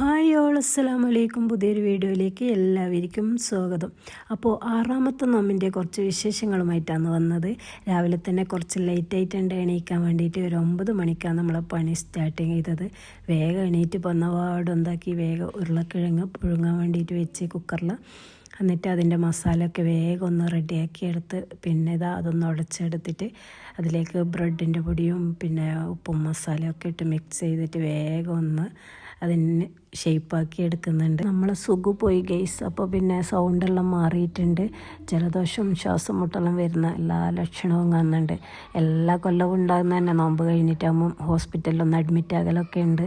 Hi all, അസ്സലാമു അലൈക്കും. പുതിയൊരു വീഡിയോയിലേക്ക് എല്ലാവർക്കും സ്വാഗതം. അപ്പോൾ 6ാമത്തെ നോമ്പിൻ്റെ കുറച്ച് വിശേഷങ്ങളുമായിട്ടാണ് വന്നത്. രാവിലെ തന്നെ കുറച്ച് ലേറ്റായിട്ടുണ്ട് എണീക്കാൻ വേണ്ടിയിട്ട്. ഒരു 9 മണിക്കാണ് നമ്മളെ പണി സ്റ്റാർട്ടിങ് ചെയ്തത്. വേഗം എണീറ്റ് വന്നപാട് എന്താക്കി വേഗം ഉരുളക്കിഴങ്ങ് പുഴുങ്ങാൻ വേണ്ടിയിട്ട് വെച്ച് കുക്കറിൽ. എന്നിട്ട് അതിൻ്റെ മസാലയൊക്കെ വേഗം ഒന്ന് റെഡിയാക്കി എടുത്ത് പിന്നെ അതൊന്ന് ഉടച്ചെടുത്തിട്ട് അതിലേക്ക് ബ്രെഡിൻ്റെ പൊടിയും പിന്നെ ഉപ്പും മസാലയൊക്കെ ഇട്ട് മിക്സ് ചെയ്തിട്ട് വേഗം ഒന്ന് അതിന് ഷേപ്പാക്കി എടുക്കുന്നുണ്ട്. നമ്മളെ സുഖു പോയി ഗെയ്സ്. അപ്പോൾ പിന്നെ സൗണ്ടെല്ലാം മാറിയിട്ടുണ്ട്. ജലദോഷം ശ്വാസം മുട്ടെല്ലാം വരുന്ന എല്ലാ ലക്ഷണവും കാണുന്നുണ്ട്. എല്ലാ കൊല്ലവും ഉണ്ടാകുന്ന തന്നെ നോമ്പ് കഴിഞ്ഞിട്ടാകുമ്പം ഹോസ്പിറ്റലിലൊന്ന് അഡ്മിറ്റ് ആകലൊക്കെ ഉണ്ട്.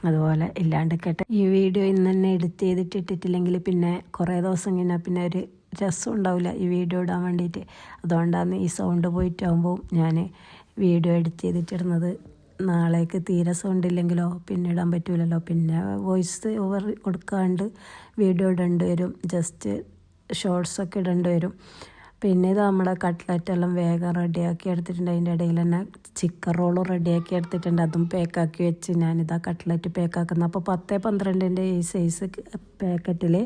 അതുപോലെ ഇല്ലാണ്ട് കേട്ടെ. ഈ വീഡിയോ ഇന്ന് തന്നെ എഡിറ്റ് ചെയ്തിട്ട് ഇട്ടിട്ടില്ലെങ്കിൽ പിന്നെ കുറേ ദിവസം കഴിഞ്ഞാൽ പിന്നെ ഒരു രസം ഉണ്ടാവില്ല ഈ വീഡിയോ ഇടാൻ വേണ്ടിയിട്ട്. അതുകൊണ്ടാണ് ഈ സൗണ്ട് പോയിട്ടാകുമ്പോൾ ഞാൻ വീഡിയോ എഡിറ്റ് ചെയ്തിട്ടിടുന്നത്. നാളേക്ക് തീരെ സൗണ്ട് ഇല്ലെങ്കിലോ പിന്നെ ഇടാൻ പറ്റൂലല്ലോ. പിന്നെ വോയിസ് ഓവർ കൊടുക്കാണ്ട് വീഡിയോ ഇടേണ്ടി വരും. ജസ്റ്റ് ഷോർട്സൊക്കെ ഇടേണ്ടി വരും. പിന്നെ നമ്മുടെ കട്ട്ലറ്റെല്ലാം വേഗം റെഡിയാക്കി എടുത്തിട്ടുണ്ട്. അതിൻ്റെ ഇടയിൽ തന്നെ ചിക്കൻ റോളും റെഡിയാക്കി എടുത്തിട്ടുണ്ട്. അതും പാക്കാക്കി വെച്ച് ഞാനിതാ കട്ട്ലറ്റ് പാക്കാക്കുന്നത്. അപ്പോൾ 10-12 ഈ സൈസ് പാക്കറ്റിൽ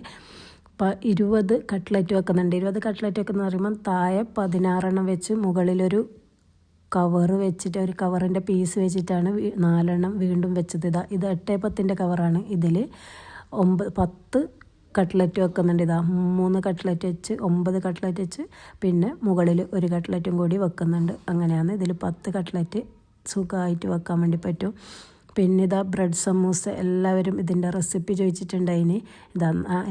20 കട്ട്ലറ്റ് വെക്കുന്നുണ്ട്. 20 കട്ട്ലറ്റ് വെക്കുന്ന പറയുമ്പം താഴെ 16 വെച്ച് മുകളിലൊരു കവർ വെച്ചിട്ട് ഒരു കവറിൻ്റെ പീസ് വെച്ചിട്ടാണ് 4 വീണ്ടും വെച്ചത്. ഇത് 8-10 കവറാണ്. ഇതിൽ 10 കട്ട്ലറ്റ് വെക്കുന്നുണ്ട്. 3 കട്ട്ലറ്റ് വെച്ച് 9 കട്ട്ലറ്റ് വെച്ച് പിന്നെ മുകളിൽ ഒരു കട്ട്ലറ്റും കൂടി വെക്കുന്നുണ്ട്. അങ്ങനെയാണ് ഇതിൽ 10 കട്ട്ലറ്റ് സുഖമായിട്ട് വെക്കാൻ വേണ്ടി പറ്റും. പിന്നെ ബ്രെഡ് സമൂസ എല്ലാവരും ഇതിൻ്റെ റെസിപ്പി ചോദിച്ചിട്ടുണ്ട്. അതിന്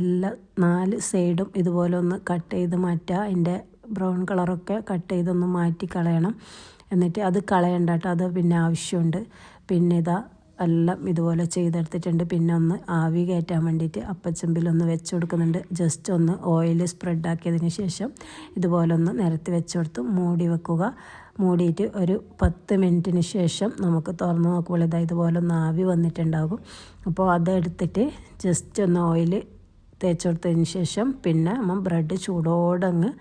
എല്ലാ 4 സൈഡും ഇതുപോലെ ഒന്ന് കട്ട് ചെയ്ത് മാറ്റുക. അതിൻ്റെ ബ്രൗൺ കളറൊക്കെ കട്ട് ചെയ്തൊന്ന് മാറ്റി കളയണം. എന്നിട്ട് അത് കളയണ്ട കേട്ടോ, അത് പിന്നെ ആവശ്യമുണ്ട്. പിന്നെ എല്ലാം ഇതുപോലെ ചെയ്തെടുത്തിട്ടുണ്ട്. പിന്നെ ഒന്ന് ആവി കയറ്റാൻ വേണ്ടിയിട്ട് അപ്പച്ചമ്പിലൊന്ന് വെച്ച് കൊടുക്കുന്നുണ്ട്. ജസ്റ്റ് ഒന്ന് ഓയിൽ സ്പ്രെഡാക്കിയതിന് ശേഷം ഇതുപോലെ ഒന്ന് നിരത്തി വെച്ച് കൊടുത്ത് മൂടി വെക്കുക. മൂടിയിട്ട് ഒരു 10 മിനിറ്റിന് ശേഷം നമുക്ക് തുറന്ന് നോക്കുമ്പോൾ ഇതുപോലെ ഒന്ന് ആവി വന്നിട്ടുണ്ടാകും. അപ്പോൾ അതെടുത്തിട്ട് ജസ്റ്റ് ഒന്ന് ഓയിൽ തേച്ച് കൊടുത്തതിന് ശേഷം പിന്നെ നമ്മൾ ബ്രെഡ് ചൂടോടങ്ങ്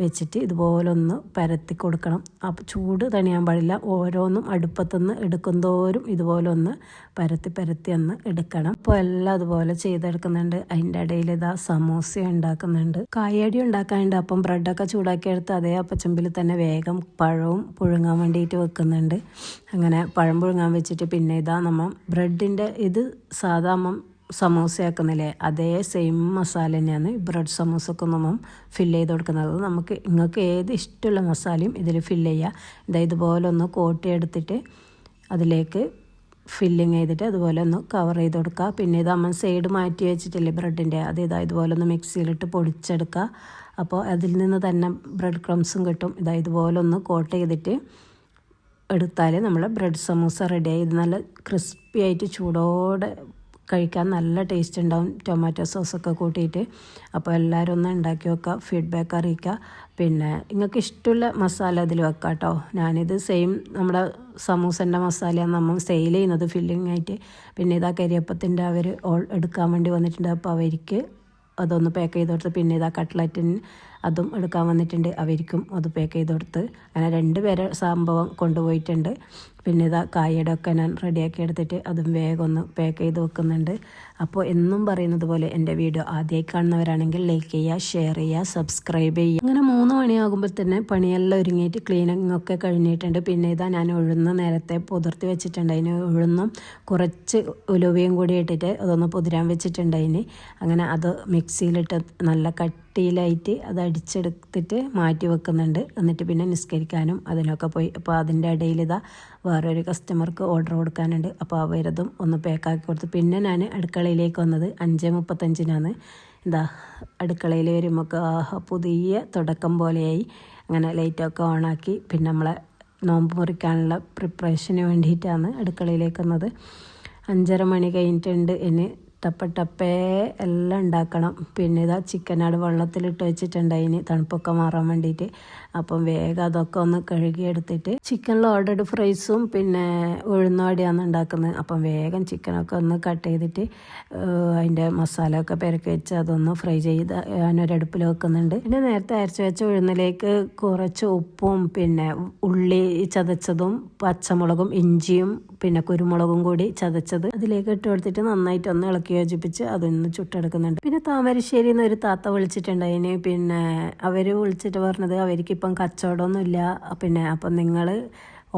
വെച്ചിട്ട് ഇതുപോലെ ഒന്ന് പരത്തി കൊടുക്കണം. അപ്പോൾ ചൂട് തണിയാൻ പാടില്ല. ഓരോന്നും അടുപ്പത്തുനിന്ന് എടുക്കുന്തോറും ഇതുപോലെ ഒന്ന് പരത്തി ഒന്ന് എടുക്കണം. അപ്പോൾ എല്ലാം അതുപോലെ ചെയ്തെടുക്കുന്നുണ്ട്. അതിൻ്റെ ഇടയിൽ സമൂസ ഉണ്ടാക്കുന്നുണ്ട്, കായടി ഉണ്ടാക്കാനുണ്ട്. അപ്പം ബ്രെഡൊക്കെ ചൂടാക്കി എടുത്ത് അതേ അപ്പച്ചമ്പിൽ തന്നെ വേഗം പഴവും പുഴുങ്ങാൻ വേണ്ടിയിട്ട് വെക്കുന്നുണ്ട്. അങ്ങനെ പഴം പുഴുങ്ങാൻ വെച്ചിട്ട് പിന്നെ നമ്മൾ ബ്രെഡിൻ്റെ ഇത് സാധാ സമൂസയാക്കുന്നില്ലേ അതേ സെയിം മസാല തന്നെയാണ് ബ്രെഡ് സമൂസക്ക് നമ്മൾ ഫില്ല് ചെയ്ത് കൊടുക്കുന്നത്. നിങ്ങൾക്ക് ഏത് ഇഷ്ടമുള്ള മസാലയും ഇതിൽ ഫില്ല് ചെയ്യുക. ഇതുപോലെ ഒന്ന് കോട്ടിയെടുത്തിട്ട് അതിലേക്ക് ഫില്ലിങ് ചെയ്തിട്ട് അതുപോലെ ഒന്ന് കവർ ചെയ്ത് കൊടുക്കുക. പിന്നെ നമ്മൾ സൈഡ് മാറ്റി വെച്ചിട്ടില്ലേ ബ്രെഡിൻ്റെ, അത് ഇതുപോലെ ഒന്ന് മിക്സിയിലിട്ട് പൊടിച്ചെടുക്കുക. അപ്പോൾ അതിൽ നിന്ന് തന്നെ ബ്രെഡ് ക്രംസും കിട്ടും. ഇതുപോലെ ഒന്ന് കോട്ട് ചെയ്തിട്ട് എടുത്താൽ നമ്മളെ ബ്രെഡ് സമൂസ റെഡിയായി. ഇത് നല്ല ക്രിസ്പി ആയിട്ട് ചൂടോടെ കഴിക്കാൻ നല്ല ടേസ്റ്റ് ഉണ്ടാവും, ടൊമാറ്റോ സോസൊക്കെ കൂട്ടിയിട്ട്. അപ്പോൾ എല്ലാവരും ഒന്ന് ഉണ്ടാക്കി വെക്കുക, ഫീഡ്ബാക്ക് അറിയിക്കുക. പിന്നെ നിങ്ങൾക്ക് ഇഷ്ടമുള്ള മസാല അതിൽ വെക്കാം കേട്ടോ. ഞാനിത് സെയിം നമ്മുടെ സമൂസൻ്റെ മസാലയാണ് നമ്മൾ സെയിൽ ചെയ്യുന്നത് ഫില്ലിംഗ് ആയിട്ട്. പിന്നെ കരിയപ്പത്തിൻ്റെ അവർ എടുക്കാൻ വേണ്ടി വന്നിട്ടുണ്ട്. അപ്പോൾ അവർക്ക് അതൊന്ന് പാക്ക് ചെയ്ത് കൊടുത്ത് പിന്നെ കട്ട്ലറ്റിന് അതും എടുക്കാൻ വന്നിട്ടുണ്ട്. അവർക്കും അത് പാക്ക് ചെയ്ത് കൊടുത്ത് അങ്ങനെ 2 പേരെ സംഭവം കൊണ്ടുപോയിട്ടുണ്ട്. പിന്നെ കായയുടെ ഒക്കെ ഞാൻ റെഡിയാക്കി എടുത്തിട്ട് അതും വേഗം ഒന്ന് പാക്ക് ചെയ്ത് വെക്കുന്നുണ്ട്. അപ്പോൾ എന്നും പറയുന്നത് പോലെ എൻ്റെ വീഡിയോ ആദ്യമായി കാണുന്നവരാണെങ്കിൽ ലൈക്ക് ചെയ്യുക, ഷെയർ ചെയ്യുക, സബ്സ്ക്രൈബ് ചെയ്യുക. അങ്ങനെ 3 മണിയാകുമ്പോൾ തന്നെ പണിയെല്ലാം ഒരുങ്ങിയിട്ട് ക്ലീനിങ് ഒക്കെ കഴിഞ്ഞിട്ടുണ്ട്. പിന്നെ ഞാൻ ഉഴുന്ന് നേരത്തെ പുതിർത്തി വെച്ചിട്ടുണ്ട്. അതിന് ഉഴുന്നും കുറച്ച് ഉലുവയും കൂടി ഇട്ടിട്ട് അതൊന്ന് പുതിരാൻ വെച്ചിട്ടുണ്ട്. അതിന് അങ്ങനെ അത് മിക്സിയിലിട്ട് നല്ല കട്ടിയിലായിട്ട് അത് അടിച്ചെടുത്തിട്ട് മാറ്റി വെക്കുന്നുണ്ട്. എന്നിട്ട് പിന്നെ നിസ്കരിക്കാനും അതിനൊക്കെ പോയി. അപ്പോൾ അതിൻ്റെ ഇടയിൽ വേറൊരു കസ്റ്റമർക്ക് ഓർഡർ കൊടുക്കാനുണ്ട്. അപ്പോൾ അവരതും ഒന്ന് പാക്കാക്കി കൊടുത്തു. പിന്നെ ഞാൻ അടുക്കളയിലേക്ക് വന്നത് 5:35 അടുക്കളയിൽ വരുമ്പോൾ പുതിയ തുടക്കം പോലെയായി. അങ്ങനെ ലൈറ്റൊക്കെ ഓണാക്കി പിന്നെ നമ്മളെ നോമ്പ് മുറിക്കാനുള്ള പ്രിപ്പറേഷന് വേണ്ടിയിട്ടാണ് അടുക്കളയിലേക്ക് വന്നത്. 5:30 മണി കഴിഞ്ഞിട്ടുണ്ട്. ഇനി ടപ്പേ എല്ലാം ഉണ്ടാക്കണം. പിന്നെ ചിക്കനാട് വെള്ളത്തിലിട്ട് വെച്ചിട്ടുണ്ട് അതിന് തണുപ്പൊക്കെ മാറാൻ വേണ്ടിയിട്ട്. അപ്പം വേഗം അതൊക്കെ ഒന്ന് കഴുകിയെടുത്തിട്ട് ചിക്കനിൽ ഓർഡർഡ് ഫ്രൈസും പിന്നെ ഉഴുന്നുവടയാണ് ഉണ്ടാക്കുന്നത്. അപ്പം വേഗം ചിക്കനൊക്കെ ഒന്ന് കട്ട് ചെയ്തിട്ട് അതിൻ്റെ മസാല ഒക്കെ പെരക്കി വെച്ച് അതൊന്ന് ഫ്രൈ ചെയ്ത് ഞാനൊരടുപ്പിൽ വെക്കുന്നുണ്ട്. പിന്നെ നേരത്തെ അരച്ച് വെച്ച ഉഴുന്നിലേക്ക് കുറച്ച് ഉപ്പും പിന്നെ ഉള്ളി ചതച്ചതും പച്ചമുളകും ഇഞ്ചിയും പിന്നെ കുരുമുളകും കൂടി ചതച്ചത് അതിലേക്ക് ഇട്ട് കൊടുത്തിട്ട് നന്നായിട്ട് ഒന്ന് ഇളക്കി യോജിപ്പിച്ച് അതൊന്ന് ചുട്ടെടുക്കുന്നുണ്ട്. പിന്നെ താമരശ്ശേരിയിൽ നിന്ന് ഒരു താത്ത വിളിച്ചിട്ടുണ്ടായിന്. പിന്നെ അവർ വിളിച്ചിട്ട് പറഞ്ഞത് അവർക്കിപ്പം കച്ചവടമൊന്നുമില്ല, പിന്നെ അപ്പം നിങ്ങൾ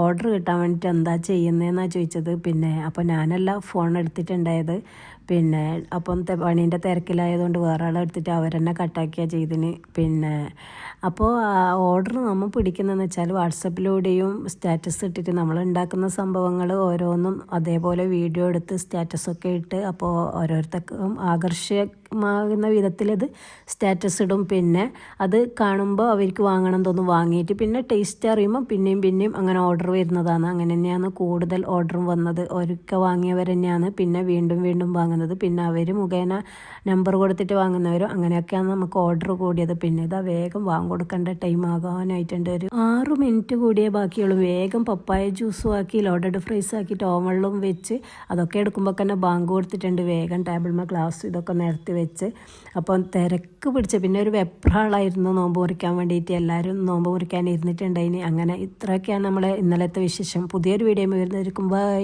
ഓർഡർ കിട്ടാൻ വേണ്ടിയിട്ട് എന്താ ചെയ്യുന്നതെന്നാണ് ചോദിച്ചത്. പിന്നെ അപ്പോൾ ഞാനല്ല ഫോൺ എടുത്തിട്ടുണ്ടായത്. പിന്നെ അപ്പം പണീൻ്റെ തിരക്കിലായതുകൊണ്ട് വേറെ ആളെ എടുത്തിട്ട് അവരെന്നെ കട്ടാക്കിയാണ് ചെയ്തിന്. പിന്നെ അപ്പോൾ ഓർഡർ നമ്മൾ പിടിക്കുന്നതെന്ന് വെച്ചാൽ വാട്സപ്പിലൂടെയും സ്റ്റാറ്റസ് ഇട്ടിട്ട് നമ്മൾ ഉണ്ടാക്കുന്ന സംഭവങ്ങൾ ഓരോന്നും അതേപോലെ വീഡിയോ എടുത്ത് സ്റ്റാറ്റസൊക്കെ ഇട്ട് അപ്പോൾ ഓരോരുത്തർക്കും ആകർഷകമാകുന്ന വിധത്തിലത് സ്റ്റാറ്റസ് ഇടും. പിന്നെ അത് കാണുമ്പോൾ അവർക്ക് വാങ്ങണം തോന്നും, വാങ്ങിയിട്ട് പിന്നെ ടേസ്റ്റ് അറിയുമ്പോൾ പിന്നെയും അങ്ങനെ ഓർഡർ വരുന്നതാണ്. അങ്ങനെ തന്നെയാണ് കൂടുതൽ ഓർഡറും വന്നത്. ഒരിക്കൽ വാങ്ങിയവർ തന്നെയാണ് പിന്നെ വീണ്ടും വാങ്ങുന്നത്. പിന്നെ അവർ മുഖേന നമ്പർ കൊടുത്തിട്ട് വാങ്ങുന്നവരും അങ്ങനെയൊക്കെയാണ് നമുക്ക് ഓർഡർ കൂടിയത്. പിന്നെ ഇതാ വേഗം കൊടുക്കേണ്ട ടൈം ആകാനായിട്ടുണ്ട്. ഒരു 6 മിനിറ്റ് കൂടിയേ ബാക്കിയുള്ളൂ. വേഗം പപ്പായ ജ്യൂസും ആക്കി ലോഡഡ് ഫ്രൈസ് ആക്കിയിട്ട് ഓവണിലും വെച്ച് അതൊക്കെ എടുക്കുമ്പോൾ തന്നെ ബാങ്ക് കൊടുത്തിട്ടുണ്ട്. വേഗം ടേബിൾമേ ഗ്ലാസ് ഇതൊക്കെ നിരത്തി വെച്ച് അപ്പം തിരക്ക് പിടിച്ച് പിന്നെ ഒരു വെപ്രാളായിരുന്നു നോമ്പ് മുറിക്കാൻ വേണ്ടിയിട്ട്. എല്ലാവരും നോമ്പ് മുറിക്കാൻ ഇരുന്നിട്ടുണ്ടായിന്. അങ്ങനെ ഇത്രയൊക്കെയാണ് നമ്മളെ ഇന്നലത്തെ വിശേഷം. പുതിയൊരു വീഡിയോ വരുന്നതായിരിക്കും. ബൈ.